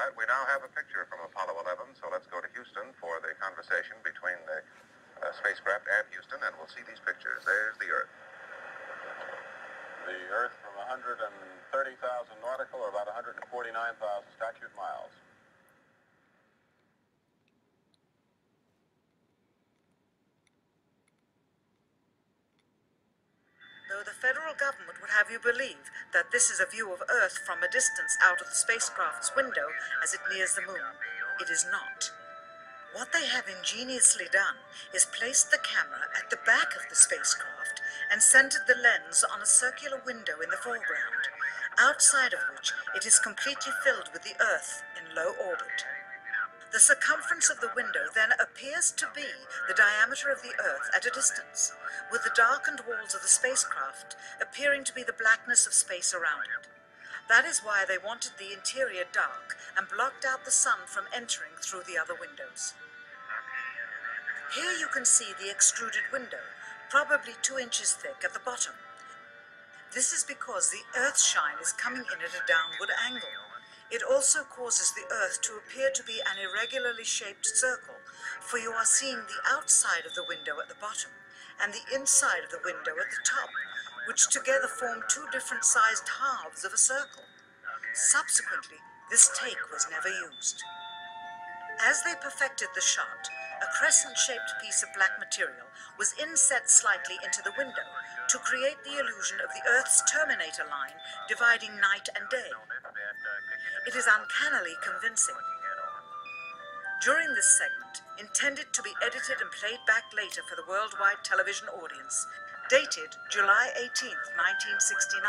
right, we now have a picture from Apollo 11, so let's go to Houston for the conversation between the spacecraft and Houston, and we'll see these pictures. There's the Earth. The Earth from 130,000 nautical, or about 149,000 statute miles. Though the federal government would have you believe that this is a view of Earth from a distance out of the spacecraft's window as it nears the moon, it is not. What they have ingeniously done is placed the camera at the back of the spacecraft and centered the lens on a circular window in the foreground, outside of which it is completely filled with the Earth in low orbit. The circumference of the window then appears to be the diameter of the Earth at a distance, with the darkened walls of the spacecraft appearing to be the blackness of space around it. That is why they wanted the interior dark and blocked out the sun from entering through the other windows. Here you can see the extruded window, probably 2 inches thick at the bottom. This is because the Earth's shine is coming in at a downward angle. It also causes the Earth to appear to be an irregularly shaped circle, for you are seeing the outside of the window at the bottom and the inside of the window at the top, which together form 2 different sized halves of a circle. Subsequently, this take was never used. As they perfected the shot, a crescent-shaped piece of black material was inset slightly into the window to create the illusion of the Earth's terminator line dividing night and day. It is uncannily convincing. During this segment, intended to be edited and played back later for the worldwide television audience, dated July 18th, 1969,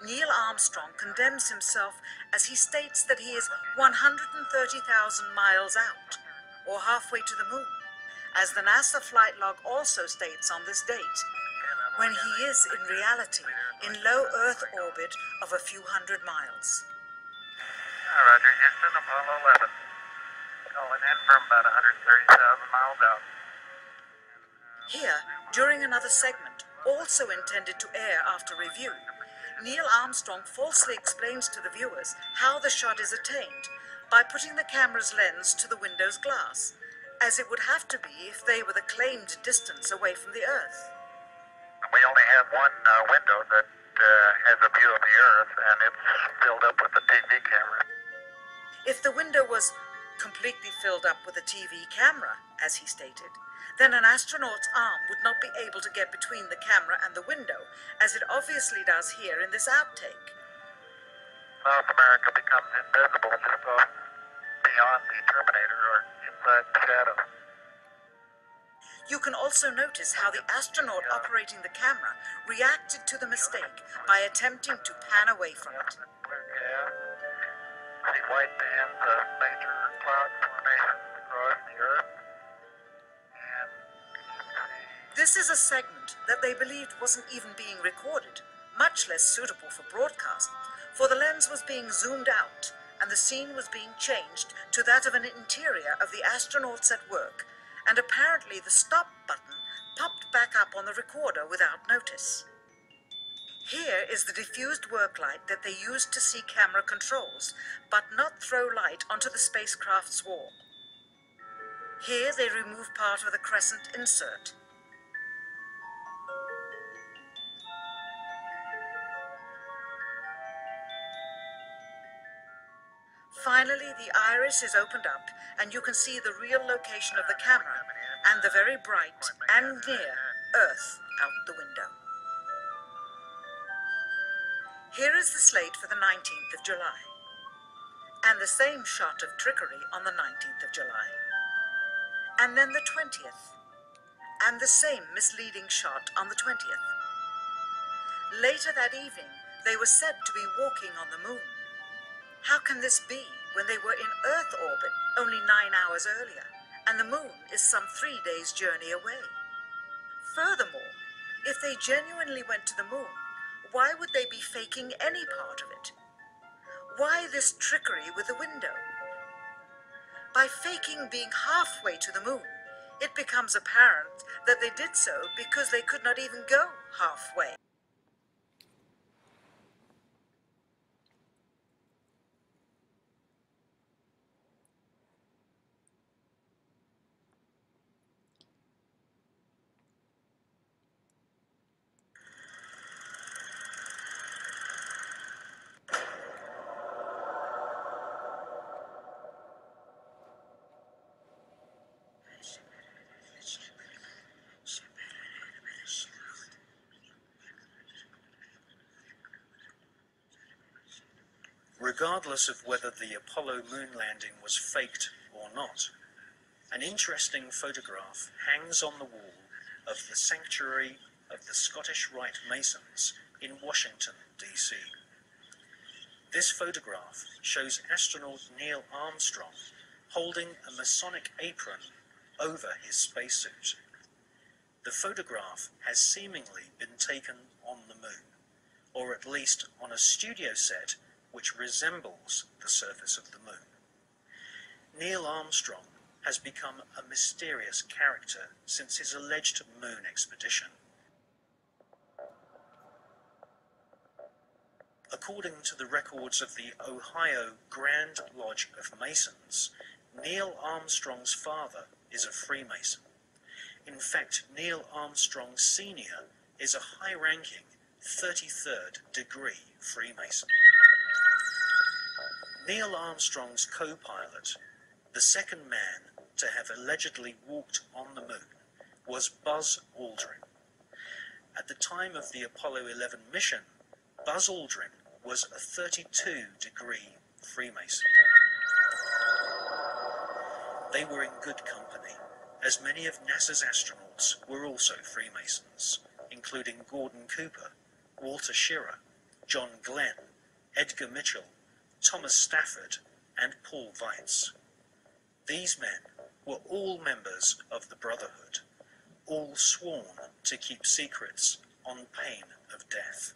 Neil Armstrong condemns himself as he states that he is 130,000 miles out, or halfway to the moon, as the NASA flight log also states on this date, when he is in reality in low Earth orbit of a few hundred miles. Roger, Houston, Apollo 11. Calling in from about 130,000 miles out. Here, during another segment, also intended to air after review, Neil Armstrong falsely explains to the viewers how the shot is attained by putting the camera's lens to the window's glass, as it would have to be if they were the claimed distance away from the Earth. We only have one window that has a view of the Earth, and it's filled up with a TV camera. If the window was completely filled up with a TV camera, as he stated, then an astronaut's arm would not be able to get between the camera and the window, as it obviously does here in this outtake. South America becomes invisible just off beyond the Terminator or inside the shadow. You can also notice how the astronaut operating the camera reacted to the mistake by attempting to pan away from it. Blue gas. See white bands of major cloud formations across the Earth. And This is a segment that they believed wasn't even being recorded, much less suitable for broadcast, for the lens was being zoomed out and the scene was being changed to that of an interior of the astronauts at work, and apparently the stop button popped back up on the recorder without notice. Here is the diffused work light that they used to see camera controls, but not throw light onto the spacecraft's wall. Here they remove part of the crescent insert. Finally, the iris is opened up, and you can see the real location of the camera, and the very bright and near Earth out the window. Here is the slate for the 19th of July, and the same shot of trickery on the 19th of July, and then the 20th, and the same misleading shot on the 20th. Later that evening, they were said to be walking on the moon. How can this be when they were in Earth orbit only 9 hours earlier, and the moon is some 3 days' journey away? Furthermore, if they genuinely went to the moon, why would they be faking any part of it? Why this trickery with the window? By faking being halfway to the moon, it becomes apparent that they did so because they could not even go halfway. regardless of whether the Apollo moon landing was faked or not. An interesting photograph hangs on the wall of the Sanctuary of the Scottish Rite Masons in Washington, D.C. This photograph shows astronaut Neil Armstrong holding a Masonic apron over his spacesuit. The photograph has seemingly been taken on the moon, or at least on a studio set which resembles the surface of the moon. Neil Armstrong has become a mysterious character since his alleged moon expedition. According to the records of the Ohio Grand Lodge of Masons, Neil Armstrong's father is a Freemason. In fact, Neil Armstrong Sr. is a high-ranking 33rd degree Freemason. Neil Armstrong's co-pilot, the second man to have allegedly walked on the moon, was Buzz Aldrin. At the time of the Apollo 11 mission, Buzz Aldrin was a 32 degree Freemason. They were in good company, as many of NASA's astronauts were also Freemasons, including Gordon Cooper, Walter Schirra, John Glenn, Edgar Mitchell, Thomas Stafford, and Paul Weitz. These men were all members of the Brotherhood, all sworn to keep secrets on pain of death.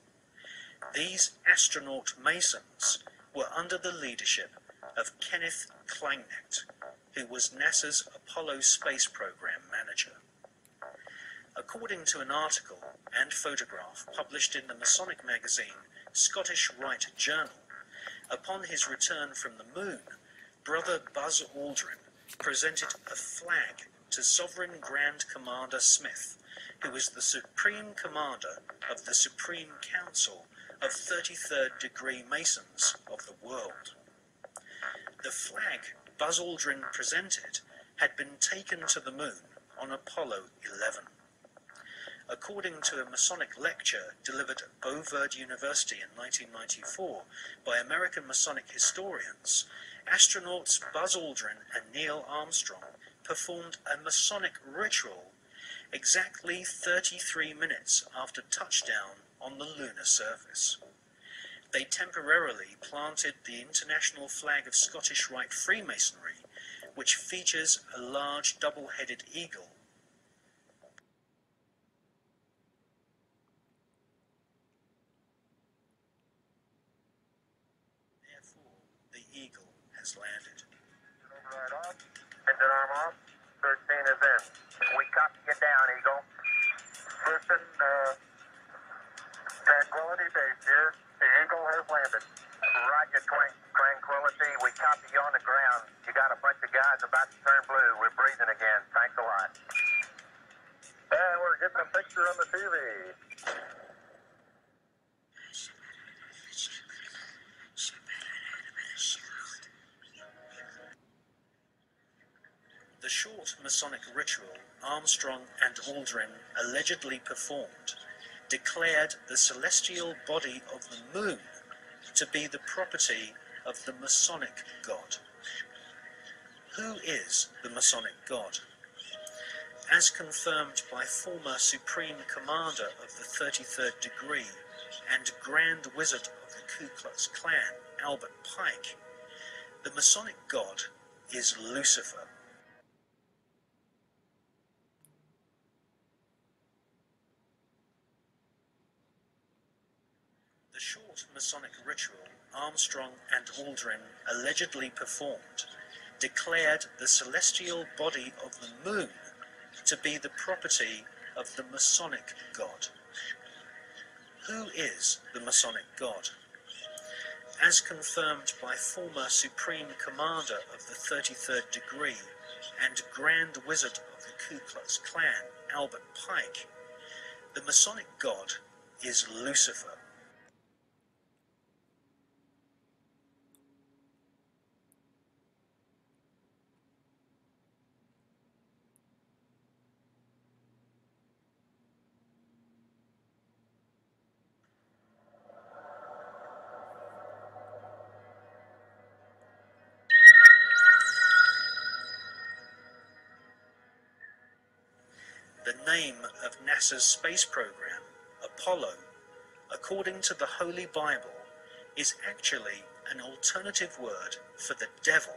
These astronaut Masons were under the leadership of Kenneth Kleinect, who was NASA's Apollo space program manager. According to an article and photograph published in the Masonic magazine Scottish Rite Journal, upon his return from the moon, Brother Buzz Aldrin presented a flag to Sovereign Grand Commander Smith, who was the Supreme Commander of the Supreme Council of 33rd degree Masons of the world. The flag Buzz Aldrin presented had been taken to the moon on Apollo 11. According to a Masonic lecture delivered at Beauverde University in 1994 by American Masonic historians, astronauts Buzz Aldrin and Neil Armstrong performed a Masonic ritual exactly 33 minutes after touchdown on the lunar surface. They temporarily planted the international flag of Scottish Rite Freemasonry, which features a large double-headed eagle. Therefore, the eagle has landed. Right off. Engine arm off. 13 is in. We copy you down, Eagle. Listen, Tranquility Base here. The Eagle has landed. Roger, Tranquility. We copy you on the ground. You got a bunch of guys about to turn blue. We're breathing again. Thanks a lot. And we're getting a picture on the TV. The short Masonic ritual Armstrong and Aldrin allegedly performed declared the celestial body of the moon to be the property of the Masonic God. Who is the Masonic God? As confirmed by former Supreme Commander of the 33rd degree and Grand Wizard of the Ku Klux Klan, Albert Pike, the Masonic God is Lucifer. The short Masonic ritual Armstrong and Aldrin allegedly performed declared the celestial body of the moon to be the property of the Masonic God. Who is the Masonic God? As confirmed by former Supreme Commander of the 33rd degree and Grand Wizard of the Ku Klux Klan, Albert Pike, the Masonic God is Lucifer. name of NASA's space program, Apollo, according to the Holy Bible, is actually an alternative word for the devil.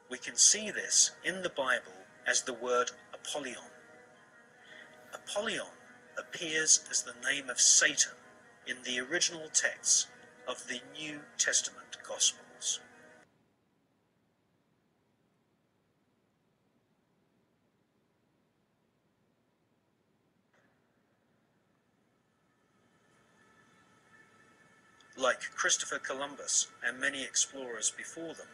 We can see this in the Bible as the word Apollyon. Apollyon appears as the name of Satan in the original texts of the New Testament Gospels. Like Christopher Columbus and many explorers before them,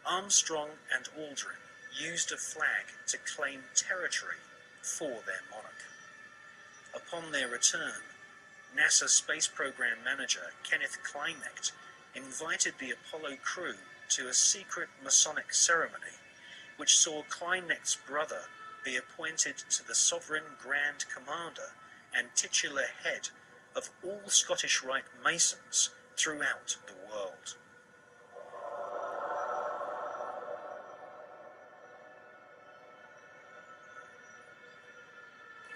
Armstrong and Aldrin used a flag to claim territory for their monarch. Upon their return, NASA Space Program Manager Kenneth Kleinecht invited the Apollo crew to a secret Masonic ceremony, which saw Kleinecht's brother be appointed to the Sovereign Grand Commander and titular head of all Scottish Rite Masons throughout the world.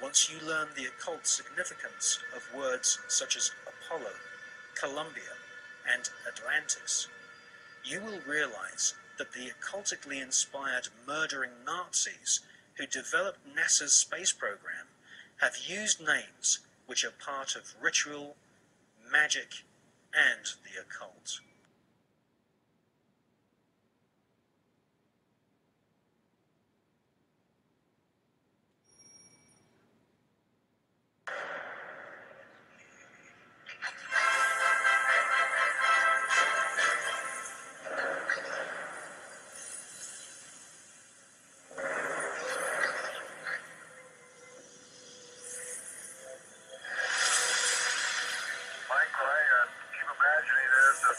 Once you learn the occult significance of words such as Apollo, Columbia, and Atlantis, you will realize that the occultically inspired murdering Nazis who developed NASA's space program have used names which are part of ritual, magic, and the occult.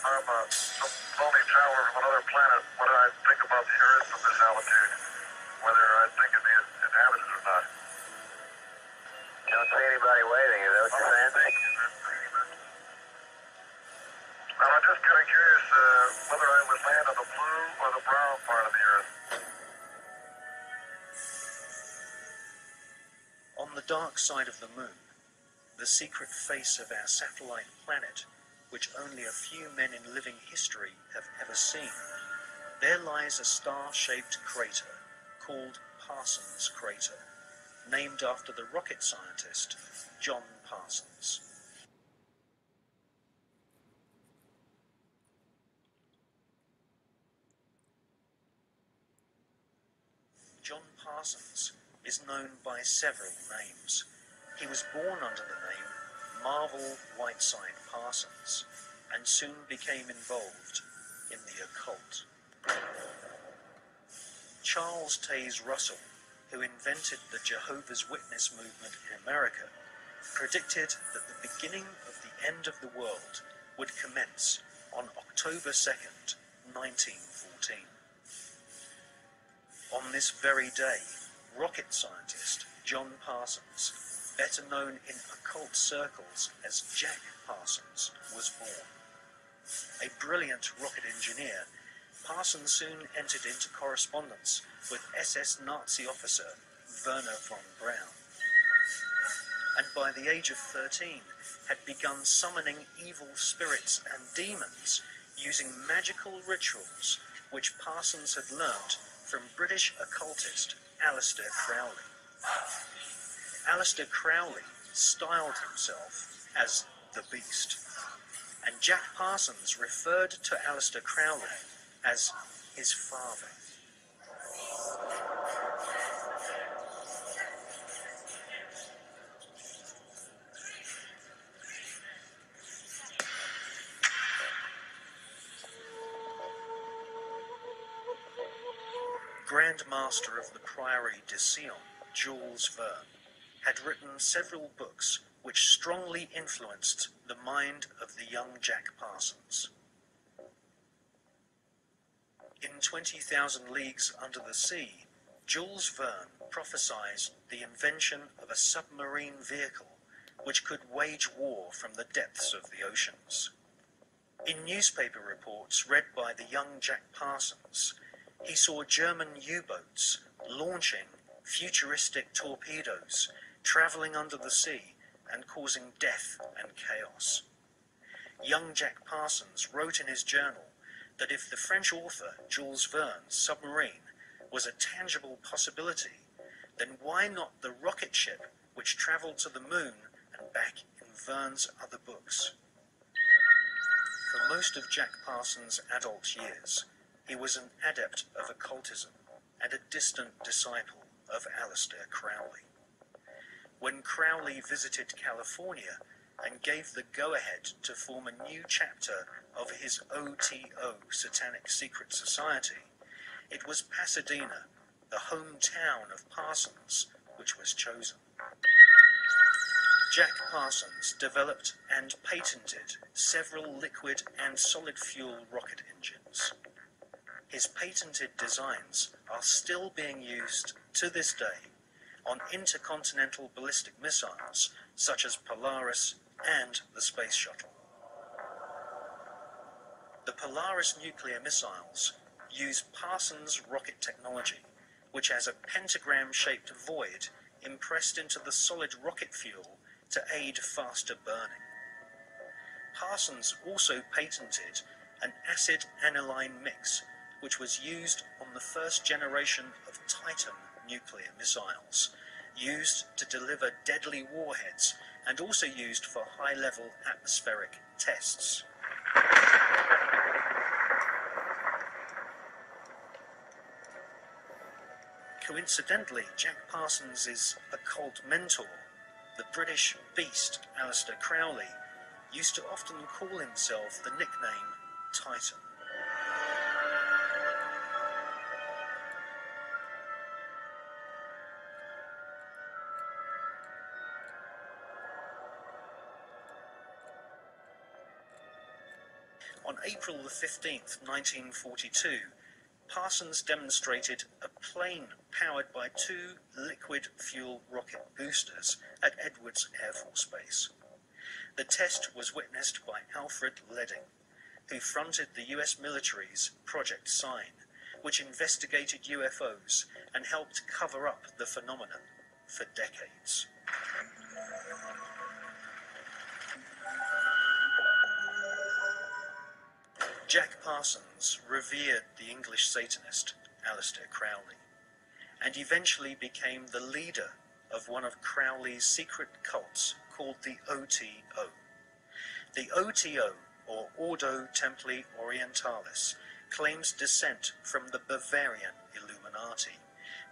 I'm a lonely traveler from another planet. What do I think about the Earth from this altitude? Whether I think it'd be inhabited or not. You don't see anybody waiting, is that what you're saying? Well, I'm just kind of curious whether I would land on the blue or the brown part of the Earth. On the dark side of the moon, the secret face of our satellite planet, which only a few men in living history have ever seen, there lies a star-shaped crater called Parsons Crater, named after the rocket scientist John Parsons. John Parsons is known by several names. He was born under the name Marvel Whiteside Parsons, and soon became involved in the occult. Charles Taze Russell, who invented the Jehovah's Witness movement in America, predicted that the beginning of the end of the world would commence on October 2nd, 1914. On this very day, rocket scientist John Parsons, better known in occult circles as Jack Parsons, was born. A brilliant rocket engineer, Parsons soon entered into correspondence with SS Nazi officer Werner von Braun, and by the age of 13 had begun summoning evil spirits and demons using magical rituals which Parsons had learnt from British occultist Aleister Crowley. Aleister Crowley styled himself as the Beast, and Jack Parsons referred to Aleister Crowley as his father. Grand Master of the Priory de Sion, Jules Verne, had written several books which strongly influenced the mind of the young Jack Parsons. In 20,000 Leagues Under the Sea, Jules Verne prophesied the invention of a submarine vehicle which could wage war from the depths of the oceans. In newspaper reports read by the young Jack Parsons, he saw German U-boats launching futuristic torpedoes, travelling under the sea and causing death and chaos. Young Jack Parsons wrote in his journal that if the French author Jules Verne's submarine was a tangible possibility, then why not the rocket ship which travelled to the moon and back in Verne's other books? For most of Jack Parsons' adult years, he was an adept of occultism and a distant disciple of Aleister Crowley. When Crowley visited California and gave the go-ahead to form a new chapter of his OTO Satanic Secret Society, it was Pasadena, the hometown of Parsons, which was chosen. Jack Parsons developed and patented several liquid and solid fuel rocket engines. His patented designs are still being used to this day on intercontinental ballistic missiles such as Polaris and the Space Shuttle. The Polaris nuclear missiles use Parsons rocket technology, which has a pentagram-shaped void impressed into the solid rocket fuel to aid faster burning. Parsons also patented an acid aniline mix, which was used on the first generation of Titan nuclear missiles, used to deliver deadly warheads and also used for high-level atmospheric tests. Coincidentally, Jack Parsons' occult mentor, the British beast Aleister Crowley, used to often call himself the nickname Titan. On April the 15th, 1942, Parsons demonstrated a plane powered by two liquid fuel rocket boosters at Edwards Air Force Base. The test was witnessed by Alfred Ledding, who fronted the US military's Project Sign, which investigated UFOs and helped cover up the phenomenon for decades. Jack Parsons revered the English Satanist Aleister Crowley, and eventually became the leader of one of Crowley's secret cults called the OTO. The OTO, or Ordo Templi Orientalis, claims descent from the Bavarian Illuminati,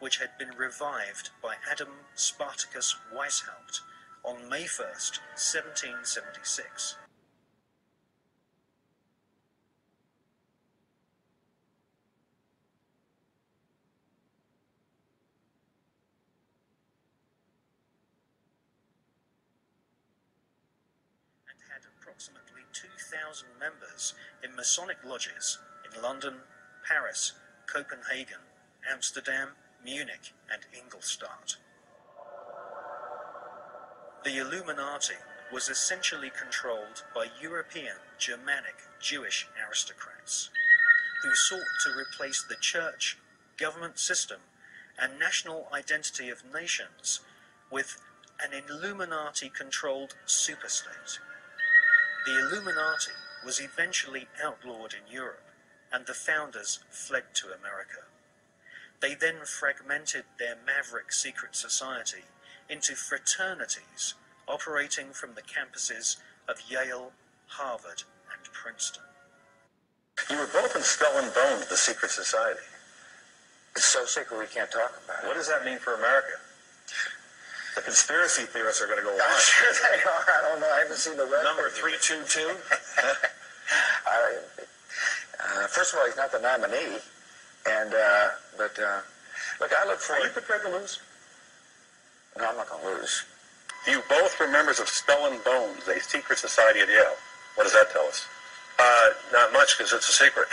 which had been revived by Adam Spartacus Weishaupt on May 1st, 1776. Had approximately 2,000 members in Masonic lodges in London, Paris, Copenhagen, Amsterdam, Munich, and Ingolstadt. The Illuminati was essentially controlled by European, Germanic, Jewish aristocrats who sought to replace the church, government system, and national identity of nations with an Illuminati-controlled superstate. The Illuminati was eventually outlawed in Europe, and the founders fled to America. They then fragmented their maverick secret society into fraternities operating from the campuses of Yale, Harvard, and Princeton. You were both in Skull and Bones, the secret society. It's so secret we can't talk about it. What does that mean for America? The conspiracy theorists are going to go I'm wild. sure they are. I don't know. I haven't seen the rest. Number 322? First of all, he's not the nominee. And, look, I look Are you forward... prepared to lose? No, I'm not going to lose. You both were members of Skull and Bones, a secret society at Yale. What does that tell us? Not much, because it's a secret.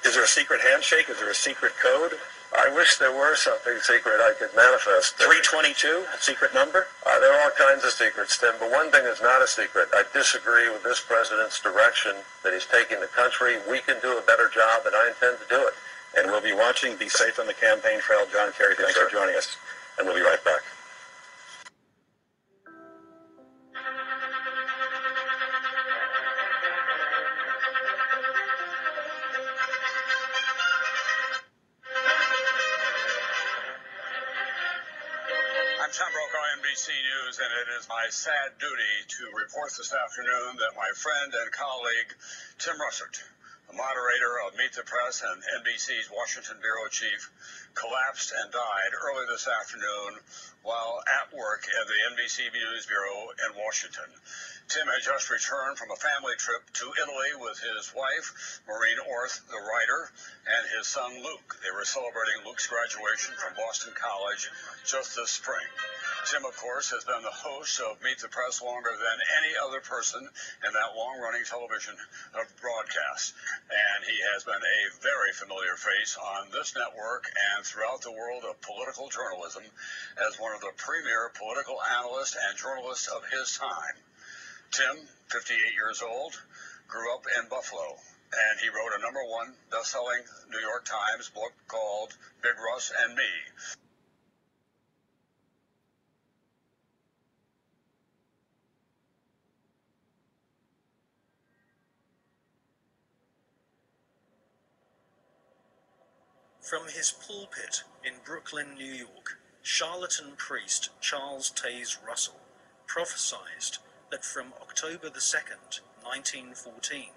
Is there a secret handshake? Is there a secret code? I wish there were something secret I could manifest. 322? Secret number? There are all kinds of secrets, Tim, but one thing is not a secret. I disagree with this president's direction that he's taking the country. We can do a better job, and I intend to do it. And we'll be watching. Be safe on the campaign trail. John Kerry, thanks for joining us. And we'll be right back. I'm Tom Brokaw, NBC News, and it is my sad duty to report this afternoon that my friend and colleague, Tim Russert, the moderator of Meet the Press and NBC's Washington bureau chief, collapsed and died early this afternoon while at work at the NBC News Bureau in Washington. Tim had just returned from a family trip to Italy with his wife, Maureen Orth, the writer, and his son, Luke. They were celebrating Luke's graduation from Boston College just this spring. Tim, of course, has been the host of Meet the Press longer than any other person in that long-running television broadcast. And he has been a very familiar face on this network and throughout the world of political journalism as one of the premier political analysts and journalists of his time. Tim, 58 years old, grew up in Buffalo, and he wrote a #1 best-selling New York Times book called Big Russ and Me. From his pulpit in Brooklyn, New York, charlatan priest Charles Taze Russell prophesied that from October the 2nd, 1914,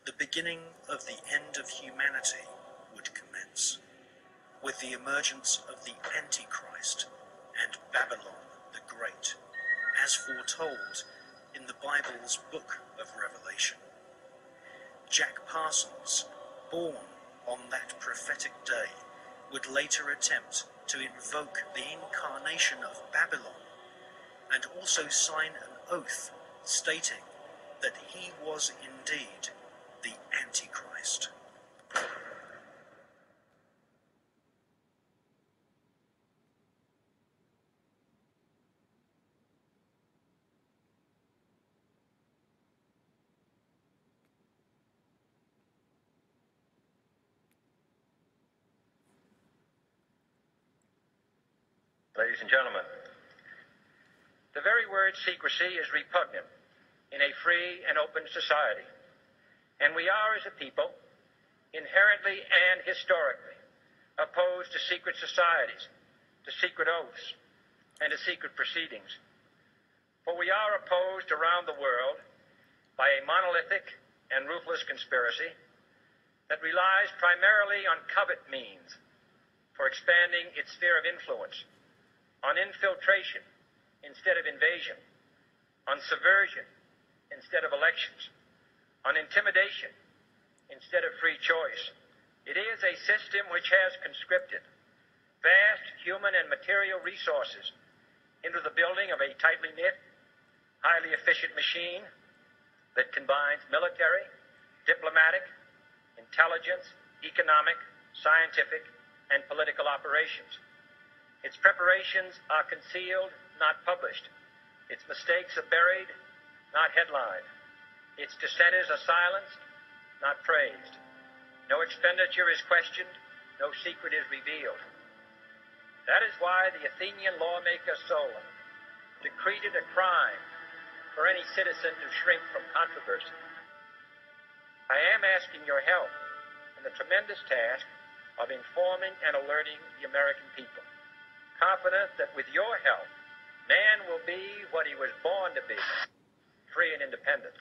the beginning of the end of humanity would commence, with the emergence of the Antichrist and Babylon the Great, as foretold in the Bible's book of Revelation. Jack Parsons, born on that prophetic day, would later attempt to invoke the incarnation of Babylon and also sign an oath stating that he was indeed the Antichrist. Ladies and gentlemen, the very word secrecy is repugnant in a free and open society, and we are, as a people, inherently and historically opposed to secret societies, to secret oaths, and to secret proceedings. For we are opposed around the world by a monolithic and ruthless conspiracy that relies primarily on covert means for expanding its sphere of influence, on infiltration instead of invasion, on subversion instead of elections, on intimidation instead of free choice. It is a system which has conscripted vast human and material resources into the building of a tightly knit, highly efficient machine that combines military, diplomatic, intelligence, economic, scientific, and political operations. Its preparations are concealed, not published. Its mistakes are buried, not headlined. Its dissenters are silenced, not praised. No expenditure is questioned, no secret is revealed. That is why the Athenian lawmaker Solon decreed it a crime for any citizen to shrink from controversy. I am asking your help in the tremendous task of informing and alerting the American people, confident that with your help, man will be what he was born to be, free and independent.